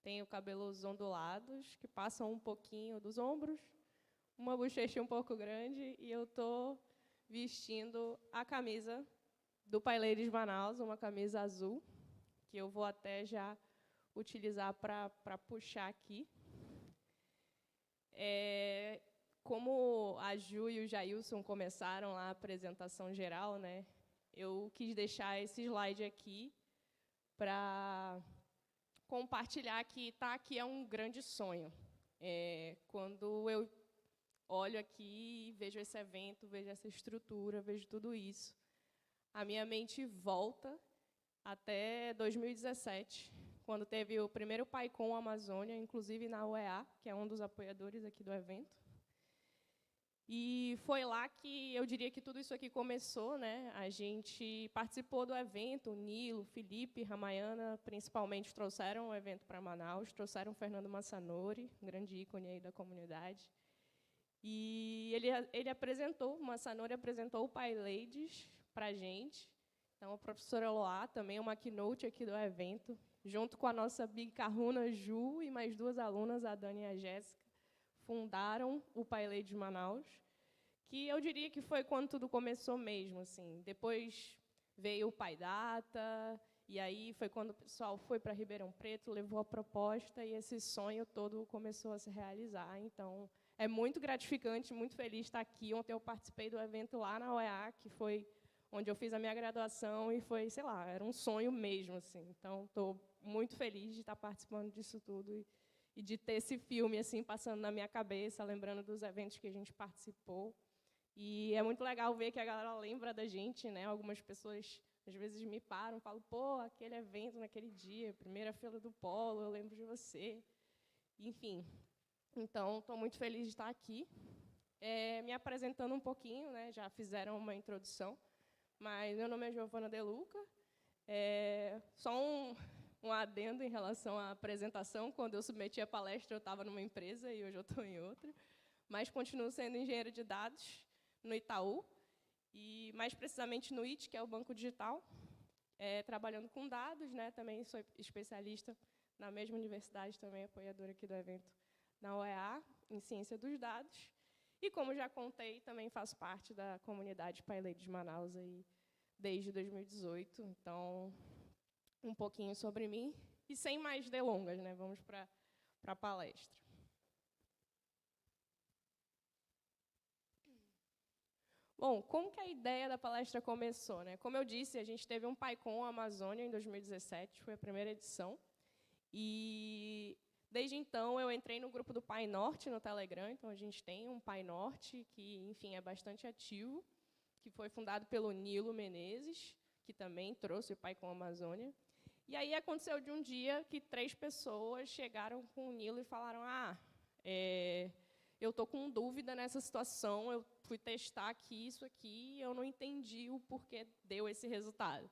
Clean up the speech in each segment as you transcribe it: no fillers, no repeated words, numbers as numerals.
tenho cabelos ondulados, que passam um pouquinho dos ombros, uma bochecha um pouco grande, e eu estou vestindo a camisa do PyLadies Manaus, uma camisa azul, que eu vou até já utilizar para puxar aqui. Como a Ju e o Jailson começaram lá a apresentação geral, né, eu quis deixar esse slide aqui para compartilhar que estar aqui é um grande sonho. Quando eu olho aqui, vejo esse evento, vejo essa estrutura, vejo tudo isso, a minha mente volta até 2017, quando teve o primeiro PyCon Amazônia, inclusive na UEA, que é um dos apoiadores aqui do evento. E foi lá que eu diria que tudo isso aqui começou, né? A gente participou do evento, o Nilo, Felipe, Ramayana, principalmente trouxeram o evento para Manaus, trouxeram o Fernando Massanori, um grande ícone aí da comunidade. E ele apresentou, o Massanori apresentou o PyLadies para a gente. Então, a professora Eloá, também uma keynote aqui do evento, junto com a nossa Big Kahuna, Ju, e mais duas alunas, a Dani e a Jéssica, fundaram o PyLadies Manaus, que eu diria que foi quando tudo começou mesmo. Assim. Depois veio o PyData, e aí foi quando o pessoal foi para Ribeirão Preto, levou a proposta, e esse sonho todo começou a se realizar. Então, é muito gratificante, muito feliz estar aqui. Ontem eu participei do evento lá na UEA, que foi onde eu fiz a minha graduação, e foi, sei lá, era um sonho mesmo. Assim. Então, estou muito feliz de estar participando disso tudo e de ter esse filme assim passando na minha cabeça, lembrando dos eventos que a gente participou. E é muito legal ver que a galera lembra da gente, né? Algumas pessoas, às vezes, me param, falam, pô, aquele evento naquele dia, primeira fila do Polo, eu lembro de você. Enfim, então, estou muito feliz de estar aqui. Me apresentando um pouquinho, né? Já fizeram uma introdução, mas meu nome é Giovana De Luca. Só um adendo em relação à apresentação. Quando eu submeti a palestra, eu estava numa empresa e hoje eu estou em outra. Mas continuo sendo engenheiro de dados no Itaú, e mais precisamente no IT, que é o banco digital, trabalhando com dados. Né? Também sou especialista na mesma universidade, também apoiadora aqui do evento na UEA, em ciência dos dados. E, como já contei, também faço parte da comunidade PyLadies Manaus aí, desde 2018. Então, um pouquinho sobre mim. E sem mais delongas, né? Vamos para a palestra. Bom, como que a ideia da palestra começou? Né? Como eu disse, a gente teve um PyCon Amazônia em 2017, foi a primeira edição. E, desde então, eu entrei no grupo do PyNorte no Telegram. Então, a gente tem um PyNorte que, enfim, é bastante ativo, que foi fundado pelo Nilo Menezes, que também trouxe o PyCon Amazônia. E aí aconteceu de um dia que 3 pessoas chegaram com o Nilo e falaram, eu estou com dúvida nessa situação, eu fui testar aqui, isso aqui, e eu não entendi o porquê deu esse resultado.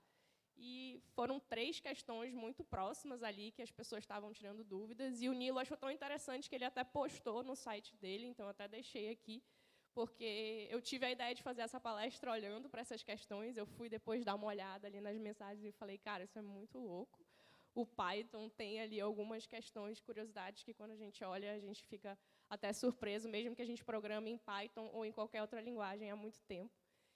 E foram 3 questões muito próximas ali que as pessoas estavam tirando dúvidas, e o Nilo achou tão interessante que ele até postou no site dele, então eu até deixei aqui, porque eu tive a ideia de fazer essa palestra olhando para essas questões. Eu fui depois dar uma olhada ali nas mensagens e falei, cara, isso é muito louco. O Python tem ali algumas questões, curiosidades, que quando a gente olha, a gente fica até surpreso, mesmo que a gente programe em Python ou em qualquer outra linguagem há muito tempo.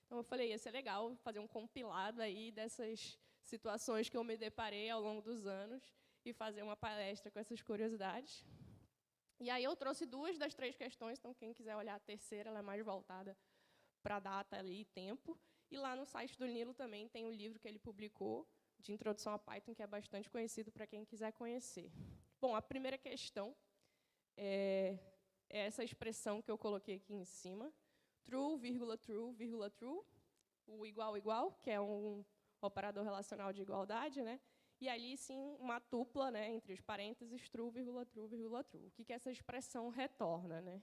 Então, eu falei, ia ser legal fazer um compilado aí dessas situações que eu me deparei ao longo dos anos e fazer uma palestra com essas curiosidades. E aí eu trouxe 2 das 3 questões, então quem quiser olhar a terceira, ela é mais voltada para data ali e tempo. E lá no site do Nilo também tem um livro que ele publicou, de introdução a Python, que é bastante conhecido para quem quiser conhecer. Bom, a primeira questão é essa expressão que eu coloquei aqui em cima, true, vírgula, true, vírgula, true, o igual, igual, que é um operador relacional de igualdade, né? E ali, sim, uma tupla, né, entre os parênteses, true, vírgula, true, vírgula, true. O que essa expressão retorna? Né?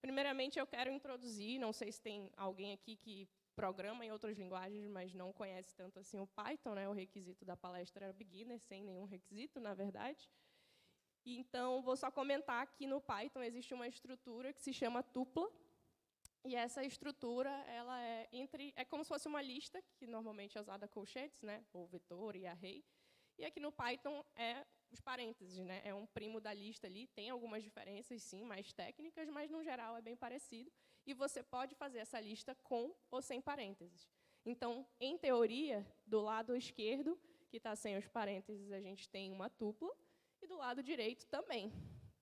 Primeiramente, eu quero introduzir, não sei se tem alguém aqui que programa em outras linguagens, mas não conhece tanto assim o Python, né? O requisito da palestra era beginner, sem nenhum requisito, na verdade. E, então, vou só comentar que no Python existe uma estrutura que se chama tupla, e essa estrutura ela é como se fosse uma lista, que normalmente é usada colchetes, né? Ou vetor e array. E aqui no Python é os parênteses, né? É um primo da lista ali, tem algumas diferenças, sim, mais técnicas, mas, no geral, é bem parecido. E você pode fazer essa lista com ou sem parênteses. Então, em teoria, do lado esquerdo, que está sem os parênteses, a gente tem uma tupla, e do lado direito também.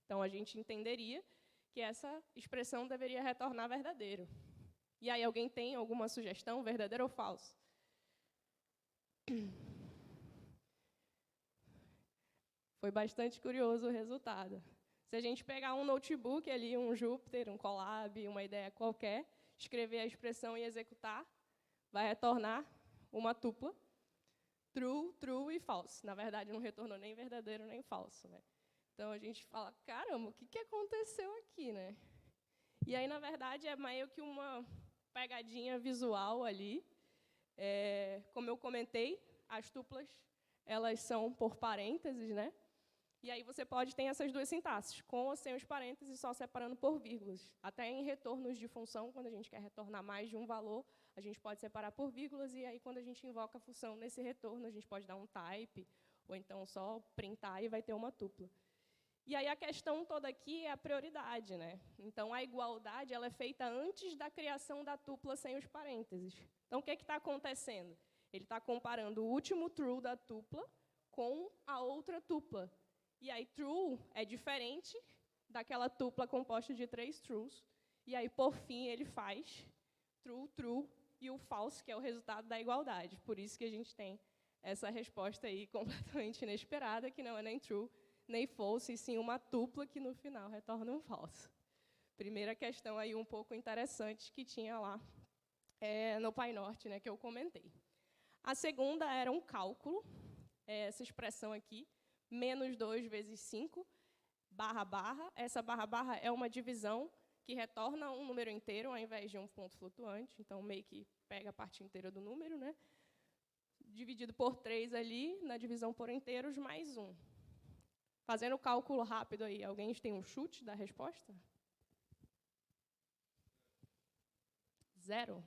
Então, a gente entenderia que essa expressão deveria retornar verdadeiro. E aí, alguém tem alguma sugestão, verdadeiro ou falso? Foi bastante curioso o resultado. Se a gente pegar um notebook ali, um Jupyter, um Colab, uma ideia qualquer, escrever a expressão e executar, vai retornar uma tupla, true, true e false. Na verdade, não retornou nem verdadeiro nem falso, né? Então, a gente fala, caramba, o que aconteceu aqui, né? E aí, na verdade, é meio que uma pegadinha visual ali. Como eu comentei, as tuplas, elas são por parênteses, né? E aí você pode ter essas duas sintaxes, com ou sem os parênteses, só separando por vírgulas. Até em retornos de função, quando a gente quer retornar mais de um valor, a gente pode separar por vírgulas, e aí, quando a gente invoca a função nesse retorno, a gente pode dar um type, ou então só printar e vai ter uma tupla. E aí a questão toda aqui é a prioridade, né? Então, a igualdade ela é feita antes da criação da tupla sem os parênteses. Então, o que está acontecendo? Ele está comparando o último true da tupla com a outra tupla. E aí, true é diferente daquela tupla composta de 3 trues. E aí, por fim, ele faz true, true e o false, que é o resultado da igualdade. Por isso que a gente tem essa resposta aí completamente inesperada, que não é nem true, nem false, e sim uma tupla que, no final, retorna um falso. Primeira questão aí um pouco interessante que tinha lá no PyNorte, né, que eu comentei. A segunda era um cálculo, essa expressão aqui, menos 2 vezes 5, barra, barra. Essa barra, barra é uma divisão que retorna um número inteiro ao invés de um ponto flutuante, então meio que pega a parte inteira do número, né? Dividido por 3 ali, na divisão por inteiros, mais 1. Fazendo o cálculo rápido aí, alguém tem um chute da resposta? 0.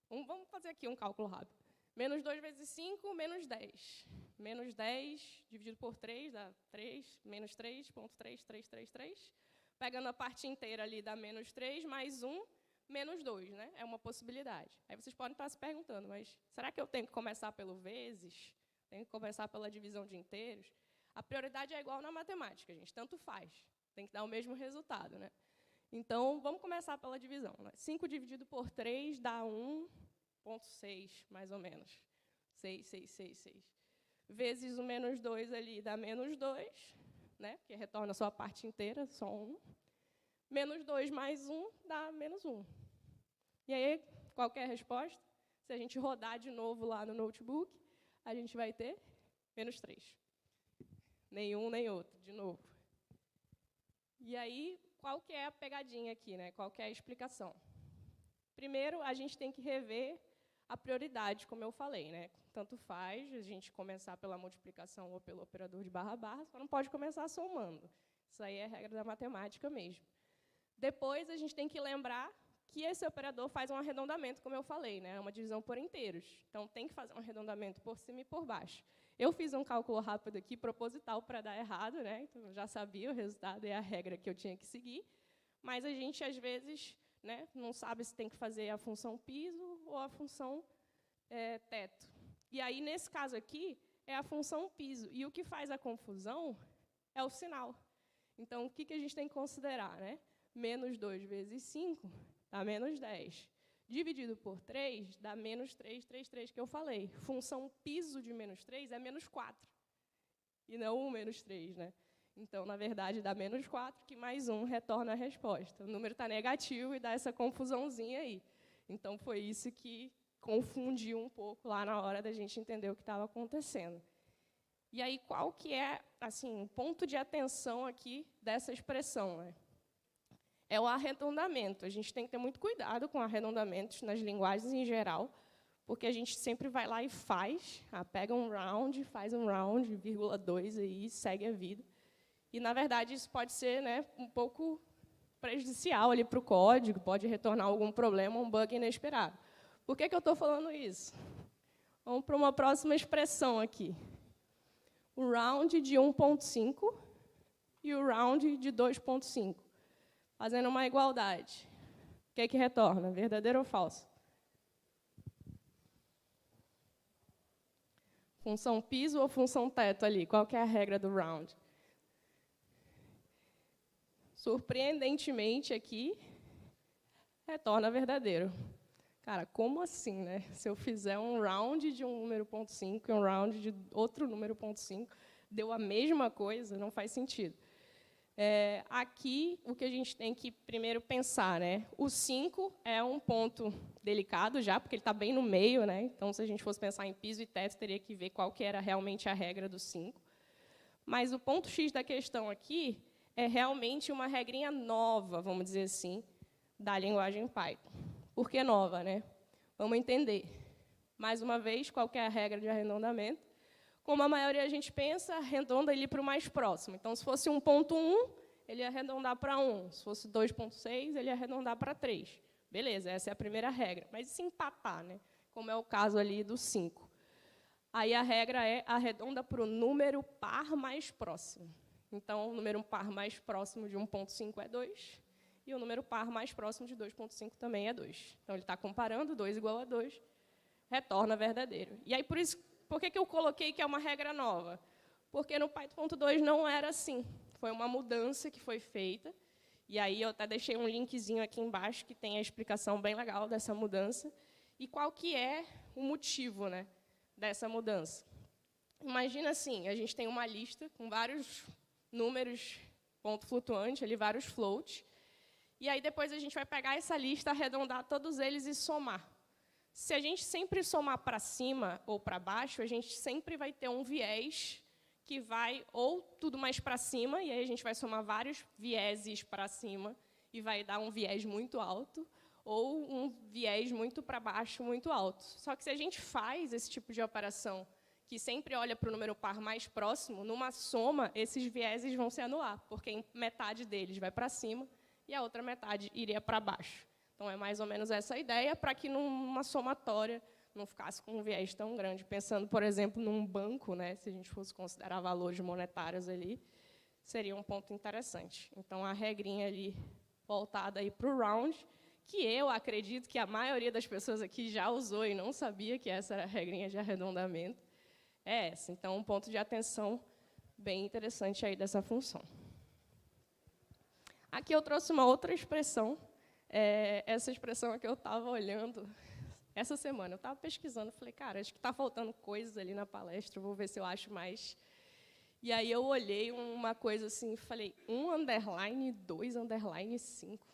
Vamos fazer aqui um cálculo rápido. Menos 2 vezes 5, menos 10. Menos 10 dividido por 3 dá 3, menos 3,333. Pegando a parte inteira ali, dá menos 3, mais 1, menos 2, né? É uma possibilidade. Aí vocês podem estar se perguntando, mas será que eu tenho que começar pelo vezes? Tenho que começar pela divisão de inteiros? A prioridade é igual na matemática, gente, tanto faz. Tem que dar o mesmo resultado, né? Então, vamos começar pela divisão. 5 dividido por 3 dá 1,6, mais ou menos. 6, 6, 6, 6. Vezes o menos 2 ali dá menos 2, né? Que retorna só a parte inteira, só 1. Menos 2 mais 1 dá menos 1. E aí, qual que é a resposta? Se a gente rodar de novo lá no notebook, a gente vai ter menos 3. Nenhum, nem outro, de novo. E aí, qual que é a pegadinha aqui, né? Qual que é a explicação? Primeiro, a gente tem que rever a prioridade, como eu falei, né? Tanto faz a gente começar pela multiplicação ou pelo operador de barra, barra, só não pode começar somando. Isso aí é regra da matemática mesmo. Depois, a gente tem que lembrar que esse operador faz um arredondamento, como eu falei, né? É uma divisão por inteiros. Então, tem que fazer um arredondamento por cima e por baixo. Eu fiz um cálculo rápido aqui, proposital, para dar errado, né? Então, eu já sabia o resultado e a regra que eu tinha que seguir. Mas a gente, às vezes, né, não sabe se tem que fazer a função piso ou a função teto. E aí, nesse caso aqui, é a função piso. E o que faz a confusão é o sinal. Então, o que a gente tem que considerar, né? Menos 2 vezes 5 dá menos 10. Dividido por 3 dá menos 3,33, que eu falei. Função piso de menos 3 é menos 4. E não 1 menos 3, né? Então, na verdade, dá menos 4, que mais 1 retorna a resposta. O número está negativo e dá essa confusãozinha aí. Então, foi isso que confundiu um pouco lá na hora da gente entender o que estava acontecendo. E aí, qual que é, assim, o ponto de atenção aqui dessa expressão, né? É o arredondamento. A gente tem que ter muito cuidado com arredondamentos nas linguagens em geral, porque a gente sempre vai lá e faz, pega um round, faz um round, 0,2 aí, segue a vida. E, na verdade, isso pode ser, né, um pouco prejudicial ali para o código, pode retornar algum problema, um bug inesperado. Por que eu estou falando isso? Vamos para uma próxima expressão aqui. o round de 1,5 e o round de 2,5, fazendo uma igualdade. O que é que retorna? Verdadeiro ou falso? Função piso ou função teto ali? Qual que é a regra do round? Surpreendentemente, aqui, retorna verdadeiro. Cara, como assim, né? Se eu fizer um round de um número 0,5 e um round de outro número 0,5, deu a mesma coisa, não faz sentido. Aqui, o que a gente tem que primeiro pensar, né? O 5 é um ponto delicado já, porque ele está bem no meio, né? Então, se a gente fosse pensar em piso e teto, teria que ver qual que era realmente a regra do 5. Mas o ponto X da questão aqui é realmente uma regrinha nova, vamos dizer assim, da linguagem Python. Por que nova, né? Vamos entender. Mais uma vez, qual que é a regra de arredondamento? Como a maioria a gente pensa, arredonda ele para o mais próximo. Então, se fosse 1,1, ele ia arredondar para 1. Se fosse 2,6, ele ia arredondar para 3. Beleza, essa é a primeira regra. Mas e se empatar, né? Como é o caso ali do 5? Aí a regra é arredonda para o número par mais próximo. Então, o número par mais próximo de 1,5 é 2, e o número par mais próximo de 2,5 também é 2. Então, ele está comparando 2 igual a 2, retorna verdadeiro. E aí, por que eu coloquei que é uma regra nova? Porque no Python.2 não era assim. Foi uma mudança que foi feita, e aí eu até deixei um linkzinho aqui embaixo que tem a explicação bem legal dessa mudança, e qual que é o motivo, né, dessa mudança. Imagina assim, a gente tem uma lista com vários números, ponto flutuante, ali, vários floats, e aí depois a gente vai pegar essa lista, arredondar todos eles e somar. Se a gente sempre somar para cima ou para baixo, a gente sempre vai ter um viés que vai ou tudo mais para cima, e aí a gente vai somar vários vieses para cima, e vai dar um viés muito alto, ou um viés muito para baixo, muito alto. Só que se a gente faz esse tipo de operação, que sempre olha para o número par mais próximo, numa soma, esses vieses vão se anular, porque metade deles vai para cima e a outra metade iria para baixo. Então, é mais ou menos essa a ideia, para que numa somatória não ficasse com um viés tão grande. Pensando, por exemplo, num banco, né, se a gente fosse considerar valores monetários ali, seria um ponto interessante. Então, a regrinha ali voltada para o round, que eu acredito que a maioria das pessoas aqui já usou e não sabia que essa era a regrinha de arredondamento, é essa. Então, um ponto de atenção bem interessante aí dessa função. Aqui eu trouxe uma outra expressão. Essa expressão aqui eu estava olhando essa semana. Eu estava pesquisando, falei, cara, acho que está faltando coisas ali na palestra, vou ver se eu acho mais. E aí eu olhei uma coisa assim, falei, 1 underline, 2 underline, 5.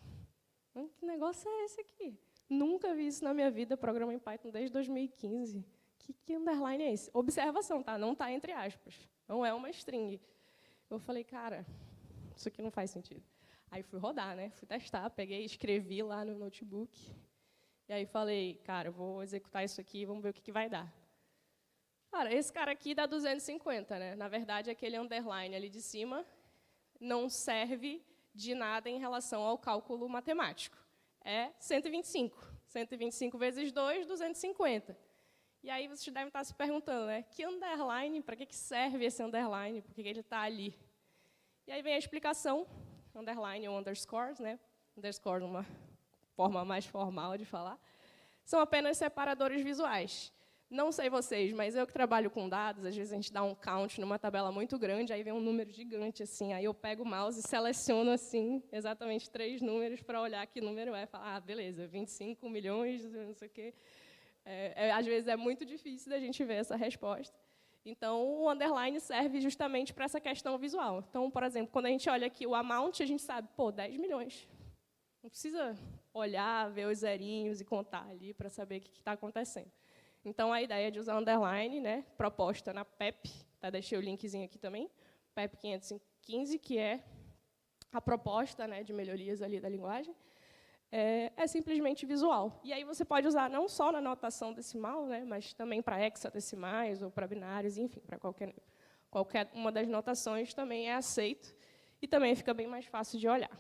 Que negócio é esse aqui? Nunca vi isso na minha vida, programa em Python desde 2015. Que underline é esse? Observação, tá? Não está entre aspas. Não é uma string. Eu falei, cara, isso aqui não faz sentido. Aí fui rodar, né? Fui testar, peguei, escrevi lá no notebook. E aí falei, cara, eu vou executar isso aqui, vamos ver o que vai dar. Cara, esse cara aqui dá 250, né? Na verdade, aquele underline ali de cima não serve de nada em relação ao cálculo matemático. É 125. 125 vezes 2, 250. E aí vocês devem estar se perguntando, né? Que underline, para que serve esse underline? Por que ele está ali? E aí vem a explicação, underline ou underscores, né? Underscore, uma forma mais formal de falar, são apenas separadores visuais. Não sei vocês, mas eu que trabalho com dados, às vezes a gente dá um count numa tabela muito grande, aí vem um número gigante, assim, aí eu pego o mouse e seleciono, assim, exatamente 3 números para olhar que número é, e falar, beleza, 25 milhões, não sei o quê. Às vezes é muito difícil da gente ver essa resposta. Então, o underline serve justamente para essa questão visual. Então, por exemplo, quando a gente olha aqui o amount, a gente sabe, 10 milhões. Não precisa olhar, ver os zerinhos e contar ali para saber o que está acontecendo. Então, a ideia de usar underline, né, proposta na PEP, tá, deixei o linkzinho aqui também, PEP 515, que é a proposta, né, de melhorias ali da linguagem, é simplesmente visual. E aí você pode usar não só na notação decimal, né, mas também para hexadecimais ou para binários, enfim, para qualquer uma das notações também é aceito e também fica bem mais fácil de olhar.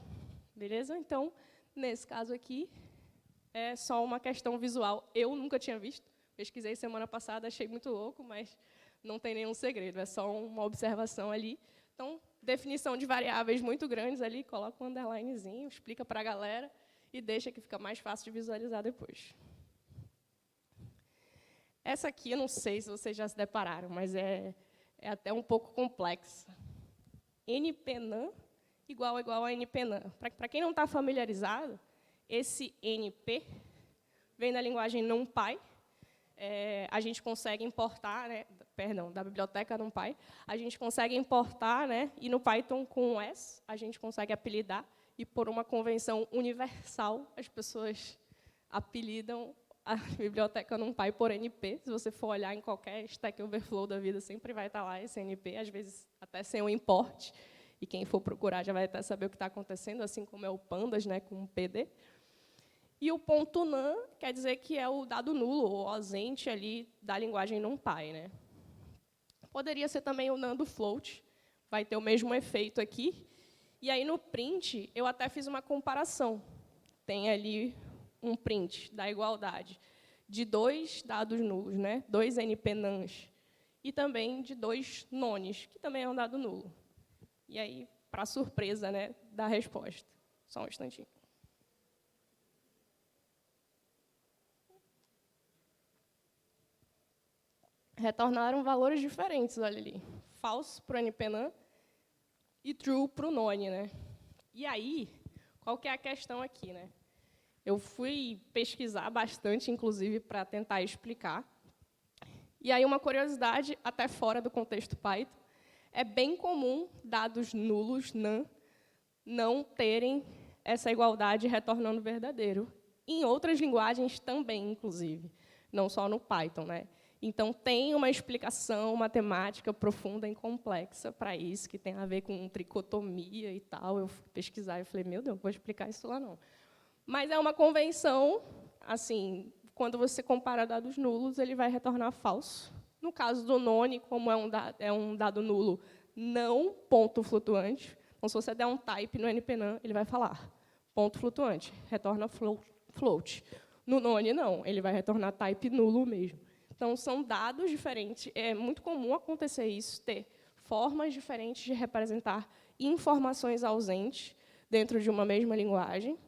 Beleza? Então, nesse caso aqui, é só uma questão visual. Eu nunca tinha visto. Pesquisei semana passada, achei muito louco, mas não tem nenhum segredo, é só uma observação ali. Então, definição de variáveis muito grandes ali, coloca um underlinezinho, explica para a galera e deixa que fica mais fácil de visualizar depois. Essa aqui, eu não sei se vocês já se depararam, mas é até um pouco complexa. NPNAM igual a NPNAM. Para quem não está familiarizado, esse NP vem da linguagem NumPy. A gente consegue importar, né, da biblioteca NumPy, a gente consegue importar, né, e no Python com S a gente consegue apelidar, e por uma convenção universal as pessoas apelidam a biblioteca NumPy por NP. Se você for olhar em qualquer Stack Overflow da vida, sempre vai estar lá esse NP, às vezes até sem o import, e quem for procurar já vai até saber o que está acontecendo, assim como é o Pandas, né, com o PD. E o ponto .NaN quer dizer que é o dado nulo, ou ausente ali da linguagem NumPy, né? Poderia ser também o NaN do float, vai ter o mesmo efeito aqui. E aí, no print, eu até fiz uma comparação. Tem ali um print da igualdade de 2 dados nulos, né? 2 NPNANs, e também de 2 nones, que também é um dado nulo. E aí, para surpresa, né, da resposta. Só um instantinho. Retornaram valores diferentes, olha ali. False para o NPNAN e true para o none, né? E aí, qual que é a questão aqui, né? Eu fui pesquisar bastante, inclusive, para tentar explicar. E aí, uma curiosidade, até fora do contexto Python, é bem comum dados nulos, NaN, não terem essa igualdade retornando verdadeiro. Em outras linguagens também, inclusive, não só no Python, né? Então, tem uma explicação matemática profunda e complexa para isso, que tem a ver com tricotomia e tal. Eu fui pesquisar e falei, meu Deus, não vou explicar isso lá, não. Mas é uma convenção, assim, quando você compara dados nulos, ele vai retornar falso. No caso do none, como é um dado nulo não ponto flutuante, então, se você der um type no NPNaN, ele vai falar ponto flutuante, retorna float. No none, não, ele vai retornar type nulo mesmo. Então, são dados diferentes. É muito comum acontecer isso, ter formas diferentes de representar informações ausentes dentro de uma mesma linguagem.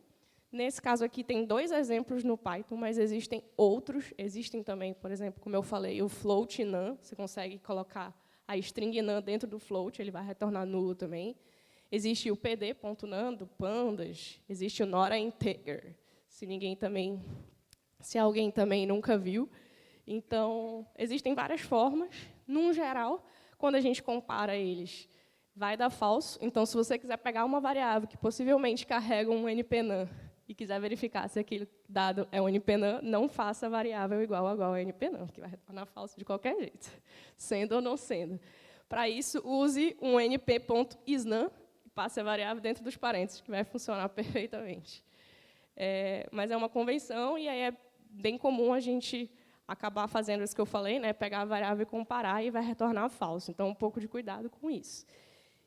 Nesse caso aqui, tem 2 exemplos no Python, mas existem outros. Existem também, por exemplo, como eu falei, o float NaN. Você consegue colocar a string NaN dentro do float, ele vai retornar nulo também. Existe o pd.NaN, do Pandas. Existe o Nora Integer, se alguém também nunca viu. Então, existem várias formas. Num geral, quando a gente compara eles, vai dar falso. Então, se você quiser pegar uma variável que possivelmente carrega um NPNaN e quiser verificar se aquele dado é um NPNaN, não faça a variável igual a NPNaN, porque vai retornar falso de qualquer jeito, sendo ou não sendo. Para isso, use um np.isNaN e passe a variável dentro dos parênteses, que vai funcionar perfeitamente. Mas é uma convenção, e aí é bem comum a gente acabar fazendo isso que eu falei, né, pegar a variável e comparar, e vai retornar falso. Então, um pouco de cuidado com isso.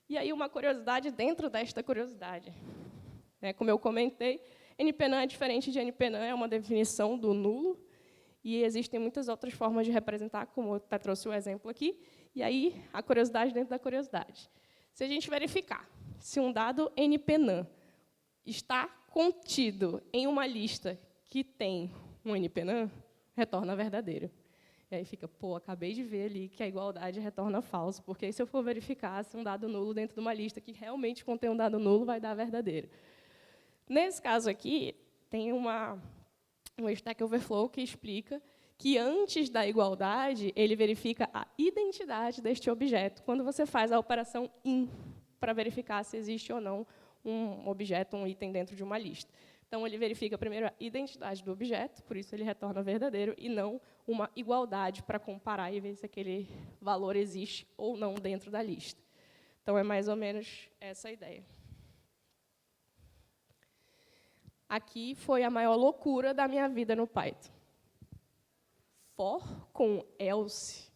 E aí, uma curiosidade dentro desta curiosidade. Como eu comentei, NPNaN é diferente de NPNaN, é uma definição do nulo, e existem muitas outras formas de representar, como eu até trouxe o exemplo aqui. E aí, a curiosidade dentro da curiosidade. Se a gente verificar se um dado NPNaN está contido em uma lista que tem um NPNaN, retorna verdadeiro. E aí fica, pô, acabei de ver ali que a igualdade retorna falso, porque se eu for verificar se um dado nulo dentro de uma lista que realmente contém um dado nulo, vai dar verdadeiro. Nesse caso aqui, tem um Stack Overflow que explica que, antes da igualdade, ele verifica a identidade deste objeto, quando você faz a operação in, para verificar se existe ou não um objeto, um item dentro de uma lista. Então, ele verifica primeiro a identidade do objeto, por isso ele retorna verdadeiro, e não uma igualdade para comparar e ver se aquele valor existe ou não dentro da lista. Então, é mais ou menos essa a ideia. Aqui foi a maior loucura da minha vida no Python. For com else.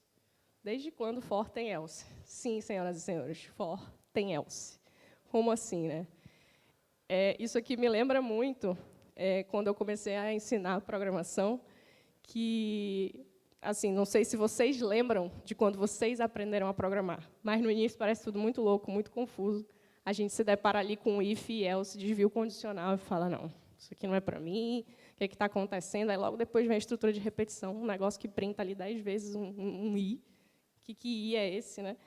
Desde quando for tem else? Sim, senhoras e senhores, for tem else. Como assim, né? Isso aqui me lembra muito quando eu comecei a ensinar programação, que assim, não sei se vocês lembram de quando vocês aprenderam a programar, mas no início parece tudo muito louco, muito confuso. A gente se depara ali com if e else, desvio condicional, e fala, não, isso aqui não é para mim, o que é que está acontecendo? Aí logo depois vem a estrutura de repetição, um negócio que printa ali 10 vezes um i. Que i é esse, né?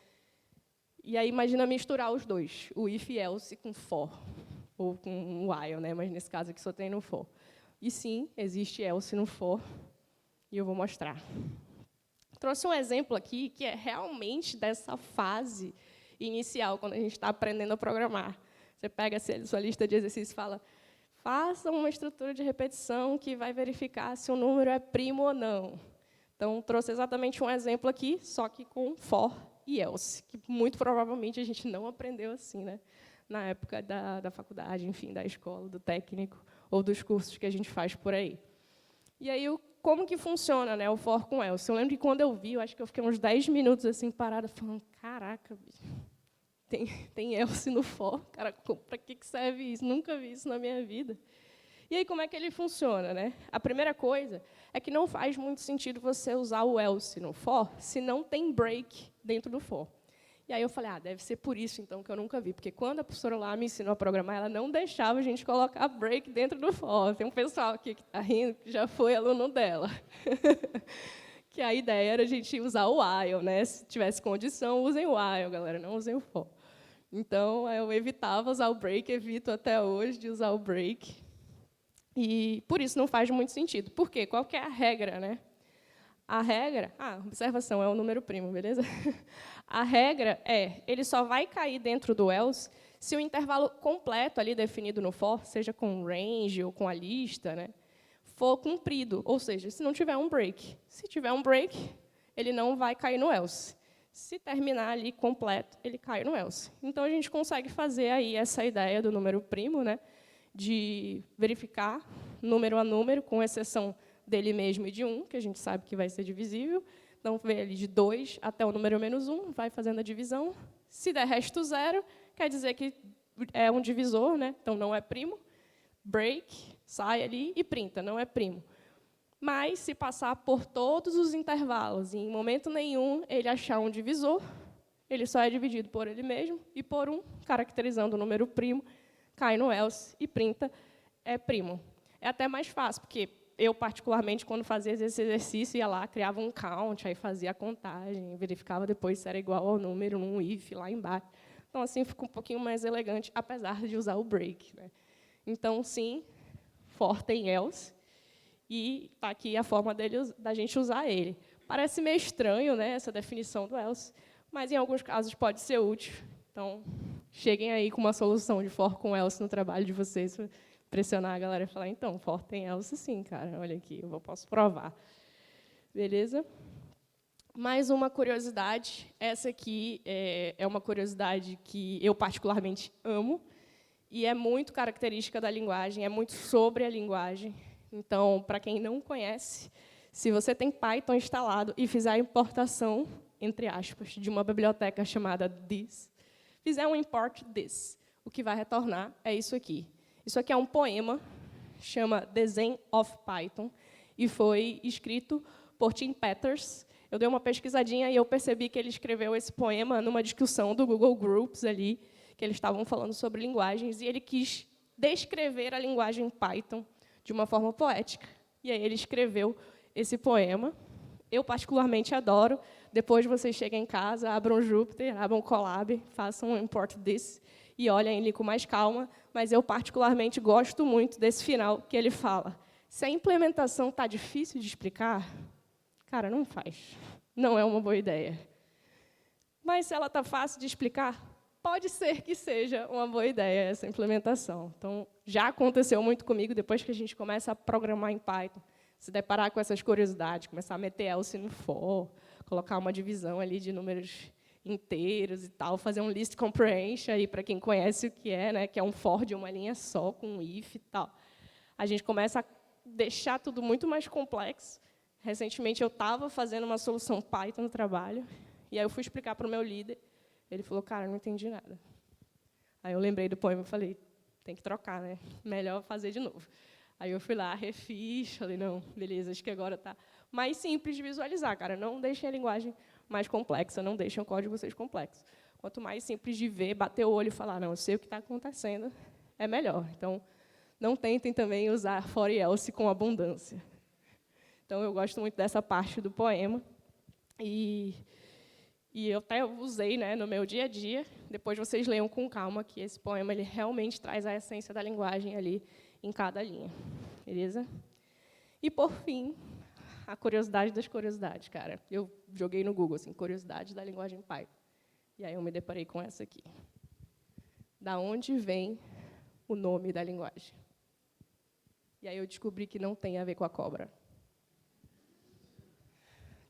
E aí imagina misturar os dois, o if e else com for, ou com while, né? Mas nesse caso aqui só tem no for. E sim, existe else no for, e eu vou mostrar. Trouxe um exemplo aqui que é realmente dessa fase inicial, quando a gente está aprendendo a programar. Você pega a sua lista de exercícios e fala, faça uma estrutura de repetição que vai verificar se o número é primo ou não. Então, trouxe exatamente um exemplo aqui, só que com for e else, que muito provavelmente a gente não aprendeu assim, né? Na época da faculdade, enfim, da escola, do técnico, ou dos cursos que a gente faz por aí. E aí, como que funciona, né, o for com else? Eu lembro que quando eu vi, eu acho que eu fiquei uns 10 minutos assim, parada, falando, caraca, bicho, tem else no for? Cara, para que serve isso? Nunca vi isso na minha vida. E aí, como é que ele funciona, né? A primeira coisa é que não faz muito sentido você usar o else no for se não tem break dentro do for. E aí eu falei, deve ser por isso, então, que eu nunca vi. Porque quando a professora lá me ensinou a programar, ela não deixava a gente colocar break dentro do for. Tem um pessoal aqui que está rindo, que já foi aluno dela. Que a ideia era a gente usar o while, né? Se tivesse condição, usem o while, galera, não usem o for. Então, eu evitava usar o break, evito até hoje de usar o break. E, por isso, não faz muito sentido. Por quê? Qual que é a regra, né? A regra... observação, é o número primo, beleza? A regra é, ele só vai cair dentro do else se o intervalo completo ali definido no for, seja com range ou com a lista, né, for cumprido, ou seja, se não tiver um break. Se tiver um break, ele não vai cair no else. Se terminar ali completo, ele cai no else. Então, a gente consegue fazer aí essa ideia do número primo, né, de verificar número a número, com exceção dele mesmo e de 1, que a gente sabe que vai ser divisível. Então, vem ali de 2 até o número menos 1, vai fazendo a divisão. Se der resto 0, quer dizer que é um divisor, né? Então, não é primo. Break, sai ali e printa, não é primo. Mas, se passar por todos os intervalos e, em momento nenhum, ele achar um divisor, ele só é dividido por ele mesmo e por 1, caracterizando o número primo, cai no else e printa, é primo. É até mais fácil, porque eu, particularmente, quando fazia esse exercício, ia lá, criava um count, aí fazia a contagem, verificava depois se era igual ao número, um if lá embaixo. Então, assim, fica um pouquinho mais elegante, apesar de usar o break, né? Então, sim, for tem else, e está aqui a forma da gente usar ele. Parece meio estranho, né, essa definição do else, mas, em alguns casos, pode ser útil. Então, cheguem aí com uma solução de for com else no trabalho de vocês, pressionar a galera e falar, então, for tem else sim, cara, olha aqui, eu posso provar. Beleza? Mais uma curiosidade, essa aqui é uma curiosidade que eu particularmente amo, e é muito característica da linguagem, é muito sobre a linguagem. Então, para quem não conhece, se você tem Python instalado e fizer a importação, entre aspas, de uma biblioteca chamada this, fizer um import this, o que vai retornar é isso aqui. Isso aqui é um poema, chama Design of Python, e foi escrito por Tim Peters. Eu dei uma pesquisadinha e eu percebi que ele escreveu esse poema numa discussão do Google Groups, ali, que eles estavam falando sobre linguagens, e ele quis descrever a linguagem Python de uma forma poética. E aí ele escreveu esse poema. Eu, particularmente, adoro. Depois vocês chegam em casa, abram o Jupyter, abram o Colab, façam um import this, e olhem ele com mais calma, mas eu, particularmente, gosto muito desse final, que ele fala, se a implementação está difícil de explicar, cara, não faz. Não é uma boa ideia. Mas, se ela está fácil de explicar, pode ser que seja uma boa ideia essa implementação. Então, já aconteceu muito comigo, depois que a gente começa a programar em Python, se deparar com essas curiosidades, começar a meter else no for, colocar uma divisão ali de números inteiros e tal, fazer um list comprehension aí para quem conhece o que é, né, que é um for de uma linha só com um if e tal. A gente começa a deixar tudo muito mais complexo. Recentemente eu estava fazendo uma solução Python no trabalho e aí eu fui explicar para o meu líder. Ele falou, cara, não entendi nada. Aí eu lembrei do poema e falei, tem que trocar, né? Melhor fazer de novo. Aí eu fui lá, refiz, falei, não, beleza, acho que agora está mais simples de visualizar, cara. Não deixem a linguagem mais complexa, não deixem o código de vocês complexo. Quanto mais simples de ver, bater o olho e falar, não, eu sei o que está acontecendo, é melhor. Então, não tentem também usar for e else com abundância. Então, eu gosto muito dessa parte do poema. E eu até usei, né, no meu dia a dia. Depois vocês leiam com calma que esse poema ele realmente traz a essência da linguagem ali em cada linha. Beleza? E, por fim, a curiosidade das curiosidades, cara. Eu joguei no Google, assim, curiosidade da linguagem Python. E aí eu me deparei com essa aqui. Da onde vem o nome da linguagem? E aí eu descobri que não tem a ver com a cobra.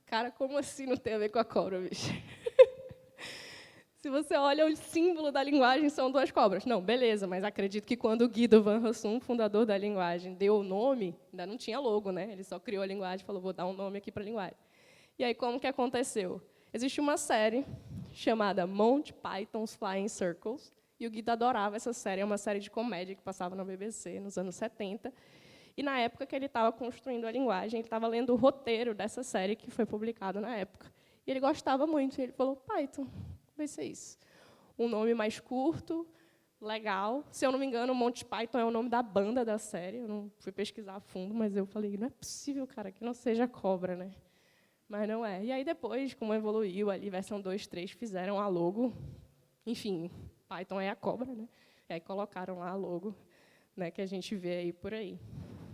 Cara, como assim não tem a ver com a cobra, bicho? Se você olha o símbolo da linguagem, são 2 cobras. Não, beleza, mas acredito que quando o Guido van Rossum, fundador da linguagem, deu o nome, ainda não tinha logo, né? Ele só criou a linguagem e falou, vou dar um nome aqui para a linguagem. E aí, como que aconteceu? Existe uma série chamada Monty Python's Flying Circles, e o Guido adorava essa série, é uma série de comédia que passava na BBC nos anos 70, e na época que ele estava construindo a linguagem, ele estava lendo o roteiro dessa série que foi publicado na época. E ele gostava muito, e ele falou, Python, vai ser isso. Um nome mais curto, legal. Se eu não me engano, Monty Python é o nome da banda da série. Eu não fui pesquisar a fundo, mas eu falei, não é possível, cara, que não seja cobra, né? Mas não é. E aí, depois, como evoluiu, ali, versão 2, 3, fizeram a logo. Enfim, Python é a cobra, né? E aí colocaram lá a logo, né, que a gente vê aí por aí.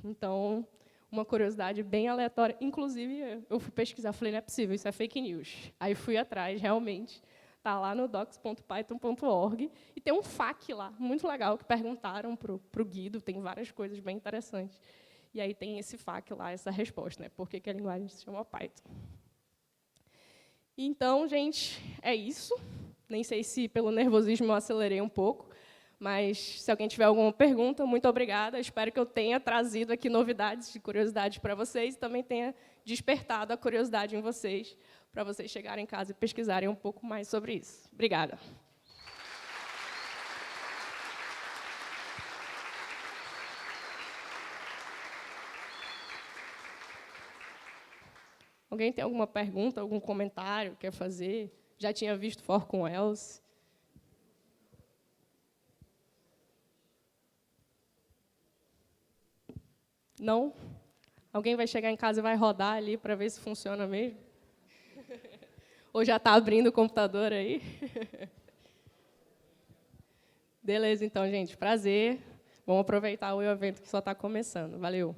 Então, uma curiosidade bem aleatória. Inclusive, eu fui pesquisar, falei, não é possível, isso é fake news. Aí fui atrás, realmente, está lá no docs.python.org, e tem um FAQ lá, muito legal, que perguntaram para o Guido, tem várias coisas bem interessantes. E aí tem esse FAQ lá, essa resposta, né? Por que a linguagem se chama Python. Então, gente, é isso. Nem sei se pelo nervosismo eu acelerei um pouco, mas se alguém tiver alguma pergunta, muito obrigada. Espero que eu tenha trazido aqui novidades e curiosidades para vocês e também tenha despertado a curiosidade em vocês, para vocês chegarem em casa e pesquisarem um pouco mais sobre isso. Obrigada. Alguém tem alguma pergunta, algum comentário, quer fazer? Já tinha visto For com Else? Não? Alguém vai chegar em casa e vai rodar ali para ver se funciona mesmo? Ou já está abrindo o computador aí? Beleza, então, gente. Prazer. Vamos aproveitar o evento que só está começando. Valeu.